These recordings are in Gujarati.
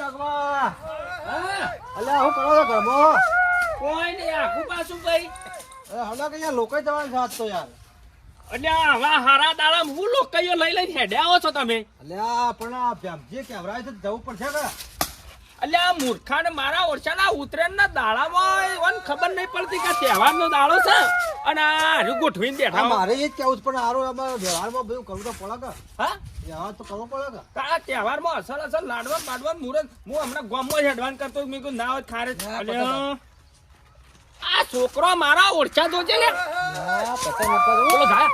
રગવા હા અલ્યા હું કરો છો ઘરમાં? કોઈ નહીં આખું પાછું ભાઈ હમણાં કઈ લોકો જવાનું સાથ તો યાર. એટલે હવે હારા દાડા હું લોકઈઓ લઈ લઈને હેડ્યા આવો છો તમે અલ્યા પણ આ જે કેવરાય છે જવું પડશે કે? એટલે આ મૂર્ખાને મારા ઓરછાના ઉત્તરાયણના દાડામાં એવાને ખબર નહીં પડતી કે તહેવારનો દાડો છે અને આ હારું ગોઠવીને બેઠા હો. મારે એ જ કેવું છે પણ હારું અમારે વ્યવહારમાં બધું કરવું તો પડે કે? હા વ્યવહાર તો કરવો પડે કે? આ તહેવારમાં અસલ અસલ લાડવા પાડવા મુરત હું હમણાં ગામમાં જ હેડવાન કરતો મેં કીધું ના હોય ખારે આ છોકરો મારા ઓરછા જોજે ને હા, પતંગ ઉપાડો. બોલો જાય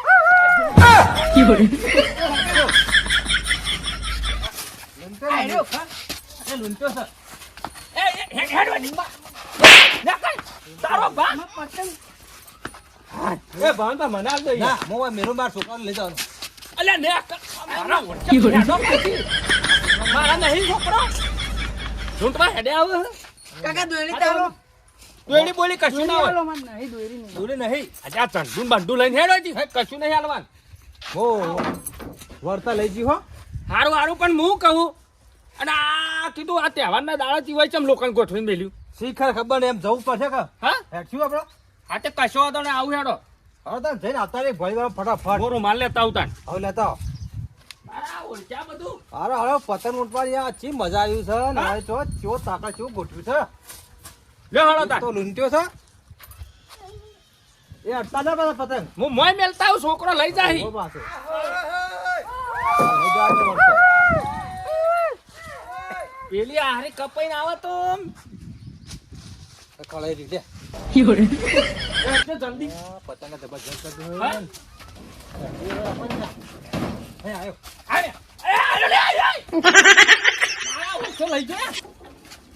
લંકો નહીં. એ લૂંટો છે એ હેડવા નીંબા તારો બા એ ભાન તો મને આવજો ના, હું મેરું મારા છોકરાને લઈ જવાનું. અલ્યા ને મારા ઓરછા હેડો પાછી. મારા નહીં છોકરો ઝૂંટમાં હેડે આવે કાકા દોયડી તારો દોયડી બોલી કશું ના હોય નહીં દોયડી નહીં દોરી નહીં આજે આ ચંદુન બંધુ લઈને હેડો જી કશું નહીં હાલવાનું હો વર્તા લઈ જી હો. હારું હારું પણ હું કહું અને આ કીધું આ તહેવારના દાડા જીવાય છે લોકોને ગોઠવીને મેલ્યું શીખર ખબર ને એમ જવું પડશે કે? હા હેઠશું આપણે? આ તે કશો હતો ને આવું હેડો હવે તો જઈને અત્યારે ભરી વાર ફટાફટ બોરો માલ લેતા આવતા હવે લેતા આવો. મારા ઓરછા બધું અરે હવે પતંગ ઉઠવાની આ ચી મજા આવ્યું છે ને હવે જો ચો તાકા ચો ગોઠવ્યું છે. લે હળો એક તાર તો લૂંટ્યો છે એ અડતા ના બધા પતંગ હું મોય મેલતા આવું છોકરો લઈ જાય બહુ પાસે. લઈ જાઓ આપણે વર્તા. પેલી હારી કપાઈને આવે તો કળાઈ રીતે જલ્દી પતંગ જબરજસ્ત કરી હા? દીધું. હે આયો. આને એ લે આય મારા ઓરછો લઈ ગયા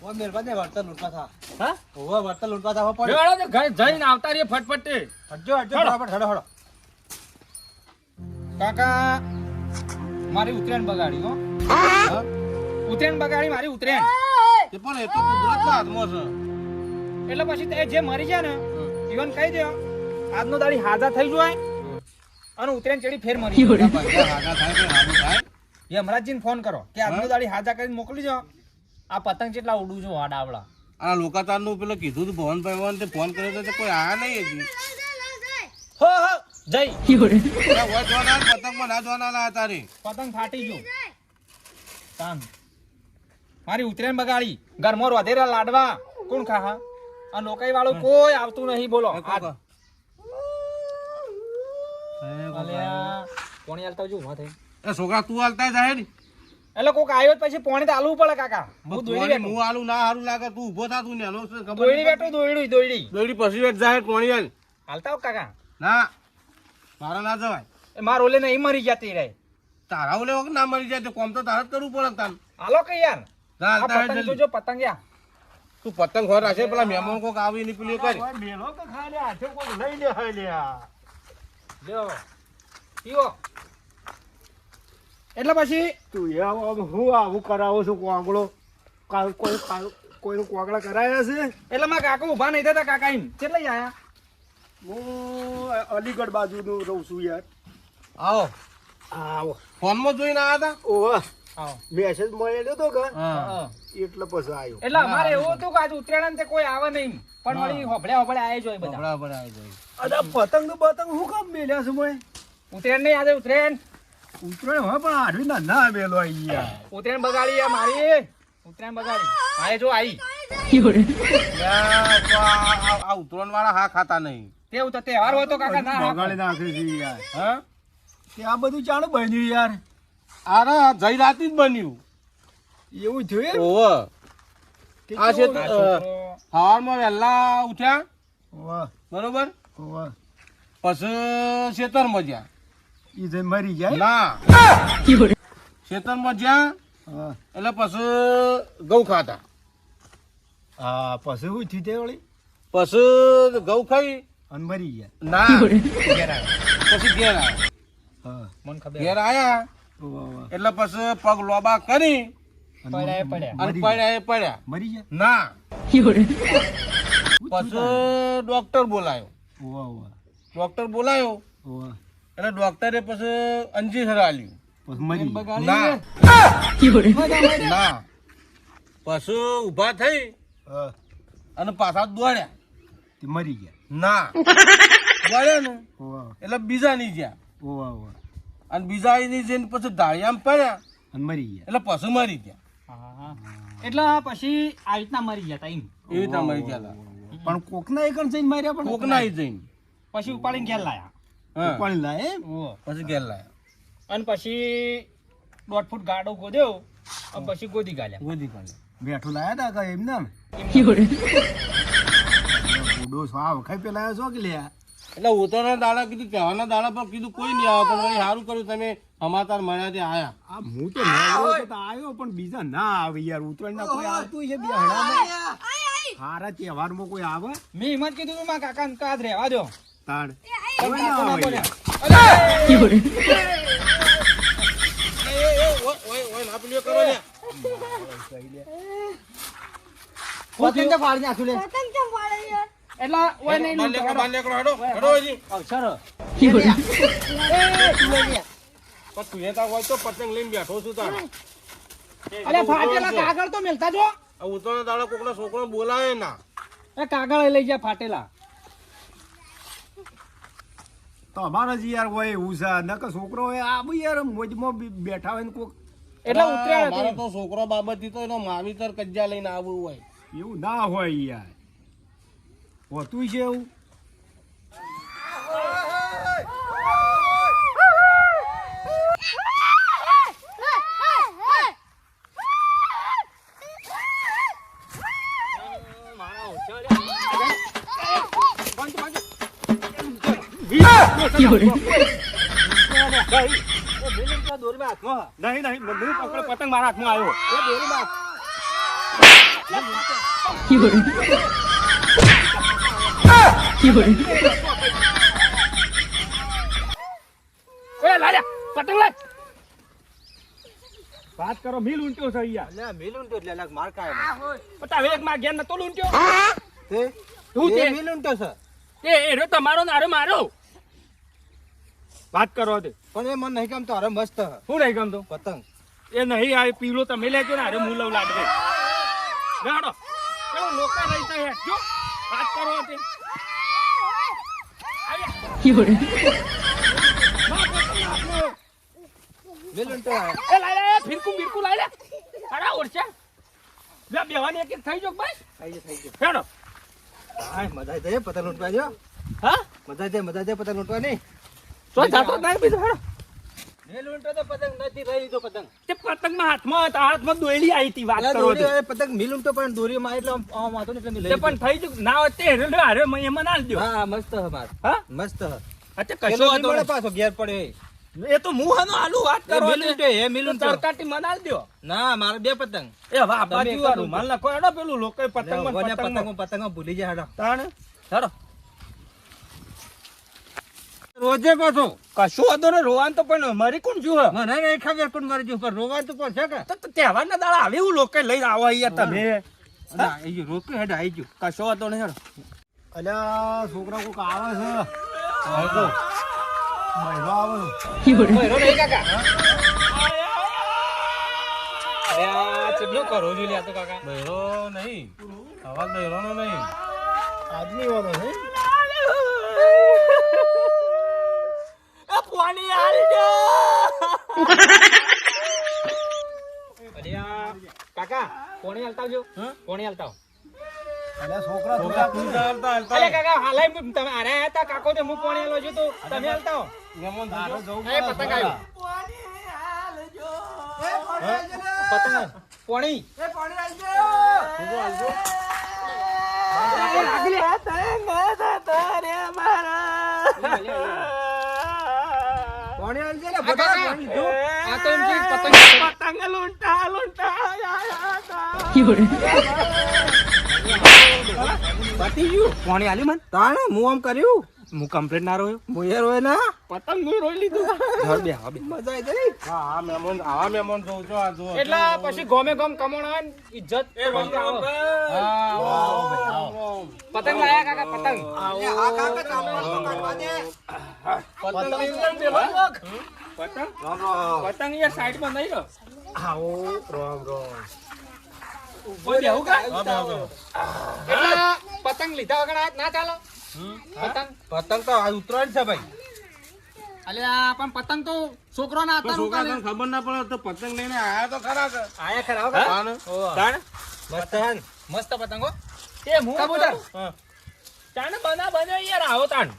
ઓ મેરબા ને વર્તા લૂંટવા થા. હા ઓવા વર્તા લૂંટવા થા પડે. લે હળો તો ઘરે જઈને આવતા રહીએ ફટફટ હટજો હટજો ફટાફટ હડો હડો. કાકા મારી ઉતરેણ બગાડી હો હા? ઉતરેણ બગાડી મારી ઉતરેણ એ પણ એ તો કુદરતના હાથમાં છે. એટલે પછી તે જે મરી જાય ને ઈવન કહી દો આજનો દાડી હાજા થઈ જાય અને ઉતરેણ ચડી ફેર મરી જાય. બધા હાડા થાય કે હાડું થાય. યમરાજજીને ફોન કરો કે આજનો દાડી હાજા કરીને મોકલી જાઓ આ પતંગ કેટલા ઉડું છું આડાવડા આ લોકાતારનું પેલો કીધું હતું ભવનભાઈ તે ફોન કર્યો તો કોઈ આયા નહીં હજી. હો હો જય પેલા હોય જોવાના પતંગમાં ના જોવાના હતા રે. પતંગ ફાટી ગયું તાન મારી ઉતરેણ બગાડી ઘરમાં રોધેરા લાડવા કોણ ખા આ નોકાઈ વાળું કોઈ આવતું નહીં બોલો કોક. અલ્યા કોણી હાલતા જો ઉભા થઈ એ છોકરા તું હાલતા જાય ને એટલે કોક આવ્યો જ પછી પોણી તો આલવું પડે કાકા હું દોડી હું બેઠો આલું ના હારું લાગે તું ઉભો થા તું નેનો છે ખબર દોડી નહીં બેઠો દોડી દોડી પછી વેટ જાય કોણી હાલ. હાલતા હો કાકા ના મારા ના જવાય એ માર ઓલે નહીં મરી જતી રહે તારા ઓલે વખત ના મરી જાય તો કોમ તો તારે જ કરવું પડે તાન. હાલો કે યાર જા આ હાલતા હેડ પતંગ જલ્દી. જોજો પતંગ યા તું પતંગ ખોર રાખે પેલા મહેમાન કોક આવી ની પેલી કરી મેલો કે ખાલી હાથે કોઈ લઈ લે હાય લ્યા. લ્યો પીવો એટલે પછી તું હું આવું કરાવું છું કોંગળો કોઈનું કોંગળા કરાયા છે. એટલે મારા કાકા ઉભા નહીં થતા કાકા એમ કેટલા આયા હું અલીગઢ બાજુનું રહું છું યાર. આવો આવો ફોનમાં જોઈને આવ્યા હતા. ઓવા આવો મેસેજ મળેલો તો કે હા એટલે પછી આવ્યો. એટલે અમારે એવું હતું કે આજે ઉત્તરાયણ તે કોઈ આવે નહીં પણ વળી હોબળે આયે જોઈ બધા બરાબર આવી જાય. અરે પતંગ નું પતંગ હું કામ મેલ્યા છે મોય? ઉત્તરાયણ નહીં આજે ઉત્તરાયણ ઉતરાય હા પણ આડવી ના મેલો અહીંયા. ઉત્તરાયણ બગાડી આ મારી ઉત્તરાયણ બગાડી આયે જો આઈ યા, તો આ ઉતરણ વાળા હા ખાતા નહીં. તેવું તો તહેવાર હોય તો કાકા ના બગાડી નાખે છે યાર. હા તે આ બધું ચાણું બન્યું યાર. અરે જઈ રાતી જ બન્યું. એવું થયું? ઓવે આ છે આ છોકરો સવારમાં વહેલા ઉઠ્યા વાહ બરોબર વાહ. પછી ખેતરમાં જ્યાં ઈ જઈને મરી જાય. ના ખેતરમાં જ્યાં હા. એટલે પછી ઘઉં ખાતા હા પછી શું થયું તે વળી? પછી ઘઉં ખાઈ અને મરી ગયા. ના ઘેર આવ્યો. પછી ઘેર આવ્યા હા. મને ખબર ઘેર આવ્યા વાહ વાહ. એટલે પછી પગ લોબા કરી પડ્યા એ પડ્યા અને મરી પડ્યા એ પડ્યા મરી ગયા. ના શું પછી થયું? ડોક્ટર બોલાયો વાહ વાહ ડોક્ટર બોલાયો વાહ. એટલે ડોક્ટરે પછી અંજીર આલ્યું પછી મરી ના ના પશુ ઊભા થઈ હા, અને પાછા દોડ્યા તે મરી ગયા. ના દોડ્યા ને ઓવા એટલે બીજા ની ગયા ઓવા ઓવા અને બીજા ની જઈને પછી ધાળિયામાં પડ્યા અને મરી ગયા. એટલે પશુ મરી ગયા હા. એટલે પછી આ રીતના મરી ગયા તા એમ. એવી રીતે મરી ગયા પણ કોકના એકણ જઈને માર્યા પણ કોકના ઈ જઈને પછી ઉપાડીને ઘેર લાયા. હા કોણ લાય એમ? ઓહો. પછી ઘેર લાયા અને પછી 1.5 ફૂટ ગાડો ગોદ્યો અને પછી ગોદી ગાલ્યા. ગોદી કાઢ્યા બેઠું લાયા તા કે એમ નામ બુડો સ્વાવ ખાઈ પેલા છો કે લ્યા એટલે ઉતરના દાડા કીધું કહેવાના દાડા પર કીધું કોઈ નહીં આવે પણ વળી સારું કર્યું તમે સમાચાર મળ્યા તે આયા આ હું તો નવરો તો આવ્યો પણ બીજા ના આવે યાર ઉત્તરાયણ ના કોઈ આવતું છે બે હણામાં હારા તહેવારમાં કોઈ આવે મેં એમ જ કીધું તું મારા કાકાને કાદ રહેવા દો. તાણ પણ કોઈ ના કાકો ના આવે બોલ્યા. ઓય ના પેલું કરો લ્યા પતંગ તો ફાડી નાખ્યું લે. એટલે ઓય નહીં બાર લૂંટો. લેકડો, બાર લેકડો, હેડો, હેડો હજી. અવસર. પણ તું એ તાર હોય તો પતંગ લઈને બેઠો છું તાર. અરે ફાટેલા કાગળ તો મેલતા જો. આ ઉતરના દાડા કોકના છોકરો બોલાવે ના એ કાગળ લઈ જા ફાટેલા. તો અમારે જ યાર હોય એવું છે નકર છોકરો હોય આ બી યાર મોજમાં બેઠા હોય ને કોક એટલે ઉતર્યા મારે હતો. તો છોકરો બાબતથી તો એનો માવીતર કજ્જા લઈને આવવું હોય એવું ના હોય યાર હોતું છે એવું નહીં નહીં હું પકડો પતંગ મારા હાથમાં આવ્યો એ દોરી બાદ એ લાલ્યા પતંગ લાય. વાત કરો મિલ ઊંટ્યો છે યાર લે મિલું તો એટલે અલગ માર કાય પણ તારે એક માં ઘેર નતો લૂંટ્યો. તે તું તે મિલું તો છે એ રે તમારો ને અરે મારો વાત કરો તે પણ એ મને નહીં ગમતો અરે મસ્ત હ. શું નહીં ગમતો પતંગ એ નહીં આ પીલો તમે લેજો ને અરે હું લઉં લાડવે ગાડો કેવું લોકા રહી છે હેઠજો વાત કરો તે મિલું તો હે. એ લાય લાય ફિરકું બિરકું લાય લે. અરે ઓરછા બે બેવાની એક એક થઈ જો ભાઈ. થઈ ગયું. હેડો. હાય મજા જાય પતંગ લૂંટવા જો. હા મજા જાય પતંગ લૂંટવા નહીં. તો જાતો જ નહીં બીજું હેડો. મિલું તો પતંગ નથી રહી તો પતંગ. તે પતંગમાં હાથમાં દોયલી આવી હતી વાત કરો દોરી તે. હવે પતંગ મિલું તો પણ દોરીમાં એટલે આમ વાતો ને એટલે મેં લઈ તે પણ થઈ જો ના હોય તે હેડો લે અરે મેં એમાં ના લીધું. દો. હા મસ્ત હ માર હા મસ્ત હ. અચ્છા પેલો કશો નહીં હતો મળે પાછો ઘેર પડે. એ તો મુહાનો આલુ વાત કરો મિલું તો હે મિલું તો. સરકાટી મનાલ દો. ના મારે બે પતંગ. એ વાહ તમે બાજુ એક વાળું જ માલ નાખો હેડો પેલું લોકો પતંગ પતંગ ભૂલી જાય હેડો. તાણ હેડો. રોજે પાછો કશું હતો ને રોવાન તો પણ મરી કોણ જો મને નહીં ખબર પણ મારી જો પર રોવા તો પડશે કે. તો તહેવાર ના દાડા આવે એવું લોકો લઈને આવો અહીંયા તમે ના એ જો રોક હેડ આઈ ગયો. કશો હતો ને હેડો. અલ્યા છોકરા કોક આવે છે બહેરો આવે બહેરો નહીં કાકા. અરે આ ચેટલો કરો છો લ્યા તો કાકા. બહેરો નહીં અવાજ બહેરોનો નહીં આદમી વાળો છે આ પાણી આલી દો. અરે આ કાકા પાણી આલતા આવજો. પાણી આલતા આવો. અલ્યા છોકરા છોકરા તું તું ચાલતા હાલતા અરે કાકા હાલાય તમે અરે આયા તા કાકો ને હું પાણી આલો છું તો તમે આલતા આવો. મહેમાન તારે જોજો. જવું એ પતંગ આવ્યો. પતંગ આવ્યો. પાણી પાણી આવી જાય ને આ બધા કાકા, પાણી લીધું. આ તો એમ છે પતંગ લૂંટા પતી ગયું. પાણી આલ્યું મને તાણે હું આમ કર્યું. હું કમ્પ્લેટ ના રહ્યો હું એ રોય ના. પતંગ હું રોઈ લીધું ધર બે હવે મજા આવી ગઈ. હા આવા મહેમાન જોઉં છો આ જો એટલે પછી ગોમે ગોમ કમોણા ઇજ્જત પતંગ લાયા કાકા પતંગ આ કાકા ચામડો કાઢવા દે. પતંગ લઈને પેલો પતંગ રામ રામ પતંગ યાર સાઈડમાં નહીં રહો. આવો રામ રામ ઉભો બેહું કા? એટલે પતંગ લીધા વગર આ ના ચાલો પતંગ પતંગ તો આ ઉતરાયણ છે ભાઈ અલ્યા પણ પતંગ તો છોકરાના પણ હતા છોકરા તને ખબર ના પડે તો પતંગ લઈને આયા તો ખરા કે આયા ખરા હો હા? તાણ. તાણ? મસ્ત હન મસ્ત પતંગો તે હું કબૂતર. કરું. તાણ બને યાર આવો તાણ.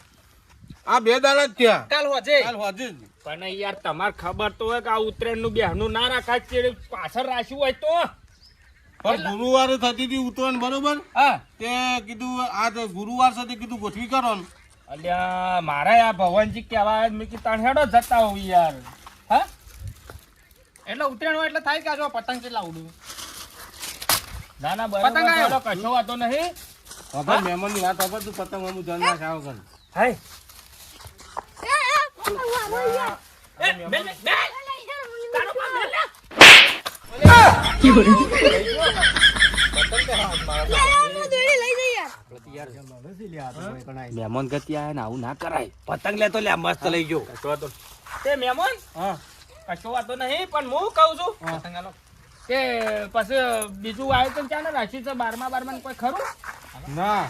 આ 2 દાડા જ થયા કાલ હોજે કાલ હોજે જ. પણ યાર તમારે ખબર તો હોય કે આ ઉત્તરાયણ નું બેહનું ના રાખાય છે પાછળ રાખ્યું હોય તો પણ ગુરુવારે થતી હતી ઉતરાયણ બરોબર હા તે કીધું આ તો ગુરુવાર સાથે કીધું ગોઠવી કરો ને અલ્યા મારા આ ભવનજી કહેવાય મેં કીધું તાણ હેડો જતા હોઉં યાર. હા એટલે ઉતરેણ હોય એટલે થાય કે આ જો પતંગ કેટલા ઉડું ના ના પતંગ બરાબર આયો. ચાલો, કશો વાંધો નહીં. હવે મહેમાન ની વાત ખબર તું પતંગ અમુક જણ ના ખાવ કર હાય. એ, મેલ, મેલ, મેલ. તારો પણ મેલ લે. મહેમાન ગતિ આયા ને આવું ના કરાય પતંગ લેતો લે મસ્ત લઈ ગયો કશો વાંધો નહીં. તે મહેમાન કશો વાંધો નહીં પણ હું કહું છું પતંગ આલો કે પછી બીજું આયોજન ચાલે રાખ્યું છે 12મા કોઈ ખરું ના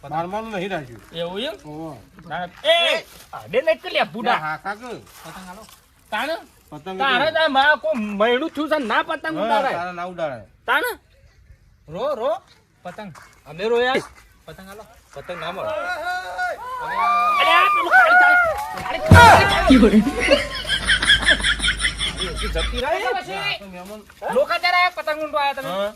બારમાનું નહીં રાખ્યું એવું એમ ઓહો. ના, એ આડે નહીં કે લે બુડા હા કાકા પતંગ આલો તાણ પતંગ તારે તારે મારા કોઈ મહિનું થયું છે ના પતંગ હા, ઉડાડાય તારા ના ઉડાડાય તાણ રો રો પતંગ અમે રોયા પતંગ આલો પતંગ ના મળે અરે આ પેલું ખાલી થાય જતી રહી તો મહેમાન લોકો ત્યારે આયા પતંગ ઊંટો આયા તમે હા.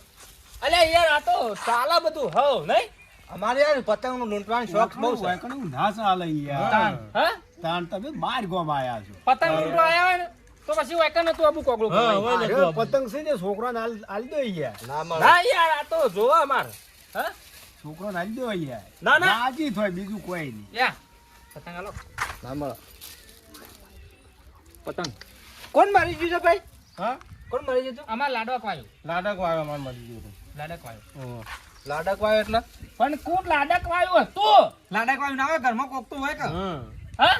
અલ્યા યાર આ તો ચાલે બધું હવ નહીં અમારે યાર પતંગ નું લૂંટવાનો શોખ બહુ છે ના ચાલે યાર તાણ હા તાણ તમે બાર ગોમ આયા છો પતંગ ઊંટો આયા હોય ને તો પછી વાયકન હતું આબુ કોગળું હા, કરાય. હોય ને અરે તો આપણે. પતંગ છે ને છોકરાને આલી દો યાર ના મળે ના યાર આ તો જોવા અમાર હા છોકરાને આલી દો યાર ના ના રાજી થાય બીજું કોઈ નહીં યા પતંગ આલો ના મળે પતંગ કોણ મારી ગયું છે ભાઈ હા કોણ મારી ગયું અમાર લાડવા વાયો લાડક વાયો માર મળી ગયું લાડક વાયો ઓહો. લાડક વાયો એટલે પણ કુટ લાડક વાયું હતું લાડક વાયો ના હોય ઘરમાં કોક તો હોય કે હા હા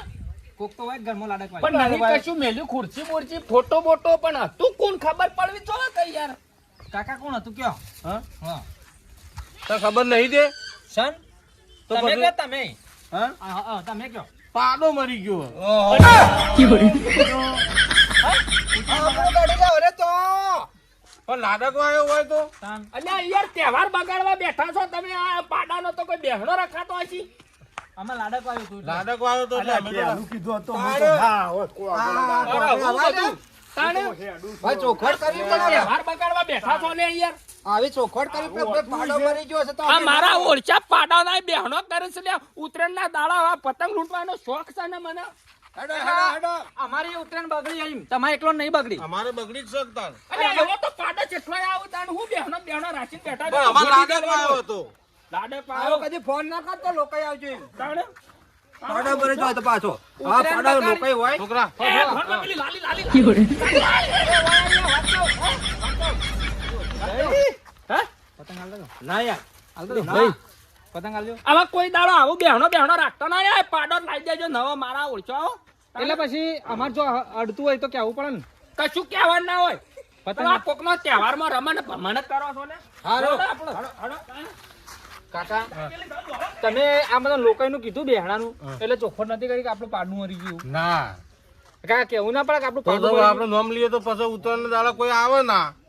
કોક તો હોય ઘરમાં લાડક વાયો પણ નહીં કશું મેલ્યું ખુરશી બુરશી ફોટો બોટો પણ હતું કોણ ખબર પડવી જો કઈ યાર કાકા કોણ હતું કયો હા હા તને ખબર નહીં દે સન તો તમે પછી- કે તમે હા હા તમે કયો પાડો મરી ગયો પણ લાડક વાયો હોય તો તાન અલ્યા યાર તહેવાર બગાડવા બેઠા છો તમે આ પાડાનો તો કોઈ બેહણો રખાતો હશે અમાર લાડક વાયો હતું એટલે. લાડક વાયો તો એટલે અમે તો પેલું કીધું હતું મેં તો હા હોય અરે હું બધું તાણે ભાઈ ચોખવટ કરવી પડે ને. તહેવાર બગાડવા બેઠા છો ને યાર આવી ચોખવટ કરવી પડે પાડો મરી ગયો છે તો આ મારા ઓળચા પાડાના બેહણો કરે છે લે ઉત્તરાયણના દાડા આ પતંગ લૂંટવાનો શોખ છે ને મને હેડો હેડો હેડો અમારી ઉત્તરાયણ બગડી આઈ તમારે એકલો નહીં બગડી અમારે બગડી જ શકતા અરે એવો તો પાડો જેટલો આવો તાણ હું બેહણો રાખીને બેઠા પણ અમારે લાડક વાયો હતો લાડે આવો પાયો કદી ફોન ના કરતો લોકો આવજો એમ. તાણે પાડો મરી જાય તો પાછો હા પાડો લોકો હોય છોકરા એ ઘરમાં પેલી લાલી લાલી હા પતંગ આલ દો ના યાર આલ દો ભાઈ પતંગ આલ દો આવા કોઈ દાડો આવું બેહણો રાખતો ના યાર પાડો લાવી દેજો નવો મારા ઓળચો એટલે પછી અમાર જો અડતું હોય તો કેવું પડે ને કશું કહેવાનું ના હોય પતંગ આ કોકનો તહેવારમાં રમણ ભમણ જ કરો છો ને હારો. કાકા તમે આ બધા લોકોનું કીધું બેહણાનું એટલે ચોખ્ખોટ નથી કરી કે આપણું પાડું મરી ગયું ના કાકા કેવું ના પડે કે આપણું તો પાડું તો મરી આપણે નામ લઈએ તો પછી ઉત્તરાયણ દાડા કોઈ આવે ના ગયું.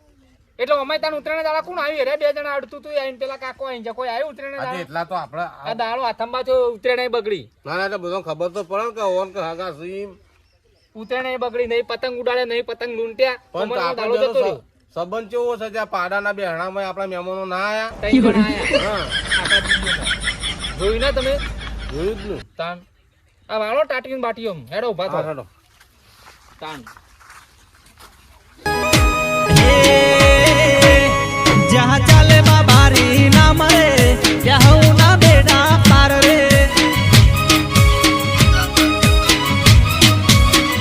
એટલે અમે ત્યાં ઉતરાણ દાડા કોણ આવ્યું રે 2 જણા અડતું તું આઈને પેલા કાકો આઈને કોઈ આવ્યું ઉતરાણ આજે દાડા એટલા તો આપણે આ દાડો હાથમાં તો ઉતરાણ બગડી ના ના એટલે બધો ખબર તો પડે ને કે ઓન કે હાગા સીમ ઉતરાણ બગડી નહીં પતંગ ઉડાડે નહીં પતંગ લૂંટ્યા પણ અમારો આપણે દાડો જતો રહ્યો. સંબંધ કેવો છે ત્યાં પાડાના બેહણામાં આપણા મહેમાનો ના આયા તઈ જણા આયા હા આખા દિવસમાં. જોયું ને તમે જોયું જ ને તાન આ વાળો ટાટીને બાટીઓ હેડો ઉભા હા, થો હેડો. તાન